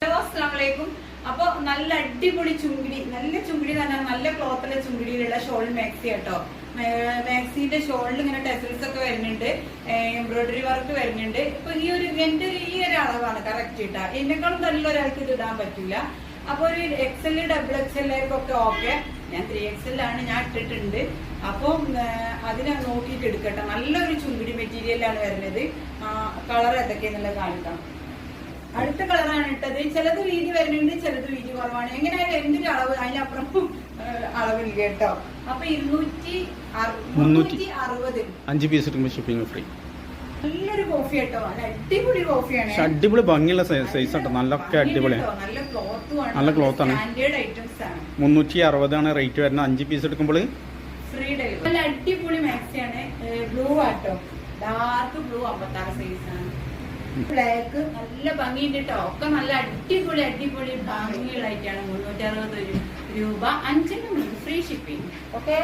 Hello അസ്സലാമലൈക്കും. അപ്പൊ നല്ല അടിപൊളി ചുങ്കിടി, നല്ല ചുങ്കിടി തന്നെ, നല്ല ക്ലോത്തിലെ ചുങ്കിടിയിലുള്ള ഷോൾ മാക്സി കേട്ടോ. മാക്സിന്റെ ഷോളിൽ ഇങ്ങനെ ടെസൽസ് ഒക്കെ വരുന്നുണ്ട്, എംബ്രോയിഡറി വർക്ക് വരുന്നുണ്ട്. ഇപ്പൊ ഈ ഒരു അളവാണ് കറക്റ്റ് ഇട്ടാ. എന്നെക്കാളും നല്ല ഒരാൾക്ക് ഇത് ഇടാൻ പറ്റില്ല. അപ്പൊ ഒരു XL ഡബിൾ XL ഓക്കെ. ഞാൻ 3XL ആണ് ഞാൻ ഇട്ടിട്ടുണ്ട്. അപ്പം അതിനെ നോക്കിയിട്ട് എടുക്കട്ടെ. നല്ലൊരു ചുങ്കിടി മെറ്റീരിയലാണ് വരുന്നത്. കളർ ഏതൊക്കെയെന്നുള്ളത് കാണിക്കാം. അടുത്ത കളറാണ് ഇട്ടത്. ചിലത് വീതി വരുന്നുണ്ട്, ചിലത് വീതി കുറവാണ്. എങ്ങനെയായാലും എന്തിന്റെ അളവ് അതിനപ്പുറം അളവില്ല കേട്ടോ. അപ്പൊ 360 5 പീസ് എടുക്കുമ്പോൾ ഷിപ്പിംഗ് ഫ്രീ. നല്ലൊരു കോഫി കേട്ടോ, അടിപൊളി കോഫിയാണ്. അടിപൊളി ഭംഗിയുള്ള സൈസ് കേട്ടോ, നല്ല ക്ലോത്തുമാണ്, നല്ല ക്ലോത്ത് ആണ്. സ്റ്റാൻഡേർഡ് ഐറ്റംസ് ആണ്. 360 ആണ് റേറ്റ് വരുന്നത്. 5 പീസ് എടുക്കുമ്പോൾ ഫ്രീ ഡെലിവറി. നല്ല അടിപൊളി മാക്സിയാണ്. ബ്ലൂ ആട്ടോ, ഡാർക്ക് ബ്ലൂ 56 സൈസ് ആണ്. ബ്ലാക്ക് നല്ല ഭംഗിയുണ്ട് കേട്ടോ. ഒക്കെ നല്ല അടിപൊളി ഭംഗിയുള്ളതായിട്ടാണ്. 360 രൂപ, 5 ഫ്രീ ഷിപ്പിംഗ്. ഓക്കെ.